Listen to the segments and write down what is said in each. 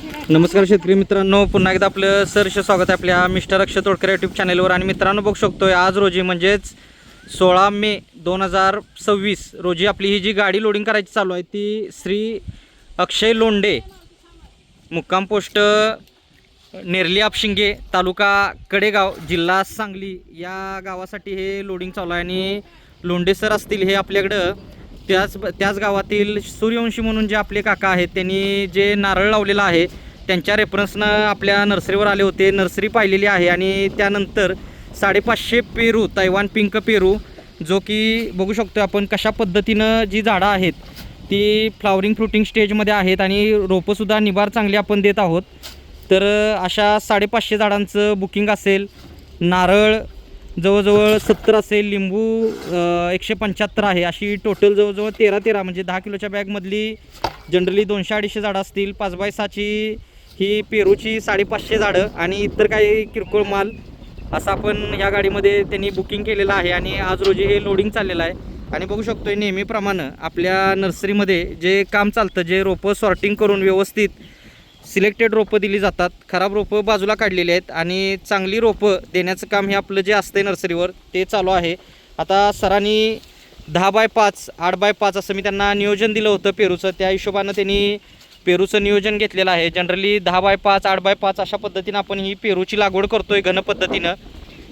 नमस्कार शेतकरी मित्रांनो, पुन्हा एकदा आपलं सहर्ष स्वागत आहे आपल्या मिस्टर अक्षय तोडकर यूट्यूब चॅनलवर। आणि मित्रांनो, बघू शकतोय आज रोजी म्हणजेच 16 मे 2026 रोजी आपली ही जी गाडी लोडिंग करायची चालू आहे ती श्री अक्षय लोंढे, मुक्काम पोस्ट नेरली आपशिंगे, तालुका कडेगाव, जिल्हा सांगली या गावासाठी हे लोडिंग चालू आहे। आणि लोंढे सर असतील हे आपल्याकडं त्याच गावातील सूर्यवंशी म्हणून जे आपले काका आहेत त्यांनी जे नारळ लावलेला आहे त्यांच्या रेफरन्सनं आपल्या नर्सरीवर आले होते। नर्सरी पाहिलेली आहे आणि त्यानंतर 550 पेरू, तैवान पिंक पेरू, जो की बघू शकतो आपण कशा पद्धतीनं जी झाडं आहेत ती फ्लावरिंग फ्रुटिंग स्टेजमध्ये आहेत आणि रोपंसुद्धा निभार चांगली आपण देत आहोत। तर अशा 550 झाडांचं बुकिंग असेल, नारळ जवळजवळ 70 असेल, लिंबू 175 आहे, अशी टोटल जवळजवळ 13 म्हणजे 10 किलोच्या बॅगमधली जनरली 200-250 झाडं असतील। 5x6ची ही पेरूची 550 झाडं आणि इतर काही किरकोळ माल असं आपण या गाडीमध्ये त्यांनी बुकिंग केलेलं आहे। आणि आज रोजी हे लोडिंग चाललेलं आहे आणि बघू शकतोय नेहमीप्रमाणे आपल्या नर्सरीमध्ये जे काम चालतं, जे रोपं सॉर्टिंग करून व्यवस्थित सिलेक्टेड रोपं दिली जातात, खराब रोपं बाजूला काढलेली आहेत आणि चांगली रोपं देण्याचं काम हे आपलं जे असते नर्सरीवर ते चालू आहे। आता सरांनी 10x5 8x5 असं मी त्यांना नियोजन दिलं होतं पेरूचं, त्या हिशोबानं त्यांनी पेरूचं नियोजन घेतलेलं आहे। जनरली 10x5 8x5 अशा पद्धतीनं आपण ही पेरूची लागवड करतोय घन पद्धतीनं।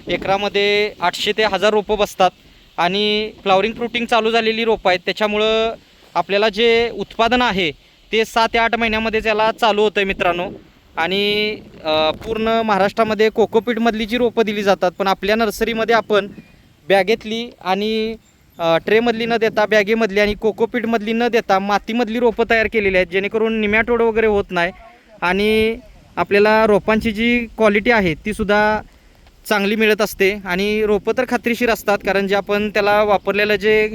एकरामध्ये 800 ते 1000 रोपं बसतात आणि फ्लावरिंग फ्रुटिंग चालू झालेली रोपं आहेत, त्याच्यामुळं आपल्याला जे उत्पादन आहे ते 7 ते 8 महिन्यामध्ये त्याला चालू होतं आहे मित्रांनो। आणि पूर्ण महाराष्ट्रामध्ये कोकोपीटमधली जी रोपं दिली जातात, पण आपल्या नर्सरीमध्ये आपण बॅगेतली आणि ट्रेमधली न देता बॅगेमधली आणि कोकोपीटमधली न देता मातीमधली रोपं तयार केलेली आहेत, जेणेकरून निमॅटोड वगैरे होत नाही आणि आपल्याला रोपांची जी क्वालिटी आहे तीसुद्धा चांगली मिळत असते। आणि रोपं तर खात्रीशीर असतात, कारण जे आपण त्याला वापरलेलं जे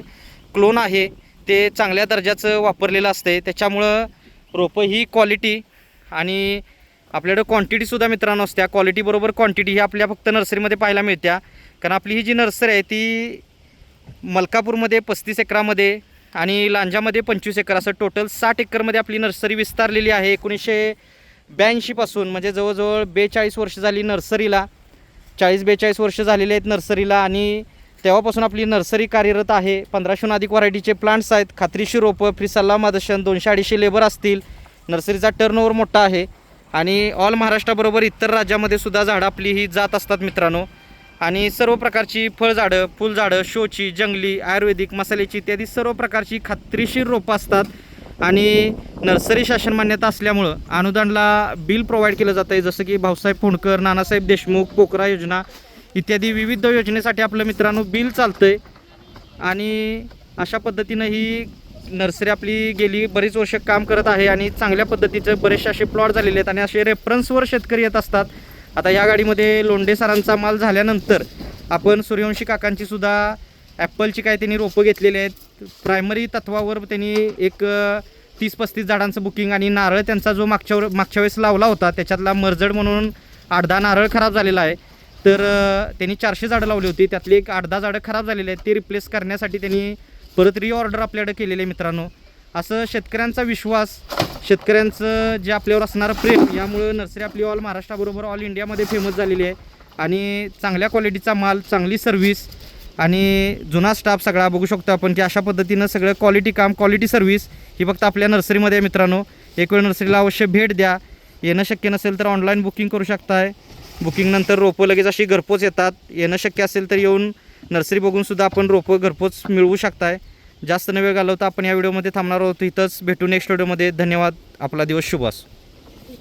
क्लोन आहे ते चांगल्या दर्जाचं वापरलेलं असते, त्याच्यामुळं रोपं ही क्वालिटी आणि आपल्याकडं क्वांटिटीसुद्धा मित्रांनो असत्या। क्वालिटीबरोबर क्वांटिटी ही आपल्या फक्त नर्सरीमध्ये पाहायला मिळत्या, कारण आपली ही जी नर्सरी आहे ती मलकापूरमध्ये 35 एकरामध्ये आणि लांजामध्ये 25 एकर असं टोटल 60 एकरमध्ये आपली नर्सरी विस्तारलेली आहे। 1982 पासून म्हणजे जवळजवळ 42 वर्ष झाली नर्सरीला, 40-42 वर्ष झालेले आहेत नर्सरीला आणि तेव्हापासून आपली नर्सरी कार्यरत आहे। 1500हून अधिक व्हरायटीचे प्लांट्स आहेत, खात्रीशीर रोपं, फ्री सल्ला मार्गदर्शन, 200-250 लेबर असतील। नर्सरीचा टर्नओव्हर मोठा आहे आणि ऑल महाराष्ट्राबरोबर इतर राज्यामध्ये सुद्धा झाडं आपली ही जात असतात मित्रांनो। आणि सर्व प्रकारची फळझाडं, फुलझाडं, शोची, जंगली, आयुर्वेदिक, मसाल्याची इत्यादी सर्व प्रकारची खात्रीशीर रोपं असतात। आणि नर्सरी शासन मान्यता असल्यामुळं अनुदानला बिल प्रोव्हाइड केलं जातं आहे, जसं की भाऊसाहेब फोंडकर, नानासाहेब देशमुख, पोकरा योजना इत्यादी विविध योजनेसाठी आपलं मित्रांनो बिल चालतं आहे। आणि अशा पद्धतीनं ही नर्सरी आपली गेली बरीच वर्ष काम करत आहे आणि चांगल्या पद्धतीचे बरेचसे असे प्लॉट झालेले आहेत आणि असे रेफरन्सवर शेतकरी येत असतात। आता या गाडीमध्ये लोंढे सरांचा माल झाल्यानंतर आपण सूर्यवंशी काकांची सुद्धा ॲपलची काय त्यांनी रोपं घेतलेली आहेत। प्रायमरी तत्वावर त्यांनी एक 30-35 झाडांचं बुकिंग आणि नारळ त्यांचा जो मागच्या वेळेस लावला होता त्याच्यातला मर्जड म्हणून 8-10 नारळ खराब झालेला आहे, तर त्यांनी 400 झाडं लावली होती, त्यातली एक 8-10 झाडं खराब झालेली आहेत, ते रिप्लेस करण्यासाठी त्यांनी परत रिऑर्डर आपल्याकडे केलेले मित्रांनो। असं शेतकऱ्यांचा विश्वास, शेतकऱ्यांचं जे आपल्यावर असणारं प्रेम, यामुळं नर्सरी आपली ऑल महाराष्ट्राबरोबर ऑल इंडियामध्ये फेमस झालेली आहे। आणि चांगल्या क्वालिटीचा माल, चांगली सर्व्हिस आणि जुना स्टाफ सगळा बघू शकतो आपण की अशा पद्धतीनं सगळं क्वालिटी काम, क्वालिटी सर्व्हिस ही फक्त आपल्या नर्सरीमध्ये आहे मित्रांनो। एक वेळ नर्सरीला अवश्य भेट द्या, येणं शक्य नसेल तर ऑनलाईन बुकिंग करू शकताय। बुकिंगनंतर रोपं लगेच अशी घरपोच येतात, येणं शक्य असेल तर येऊन नर्सरी बघूनसुद्धा आपण रोपं घरपोच मिळवू शकताय। जास्त न वेळ घालवता आपण या व्हिडिओमध्ये थांबणार आहोत, इथंच भेटू नेक्स्ट व्हिडिओमध्ये। धन्यवाद, आपला दिवस शुभ असो।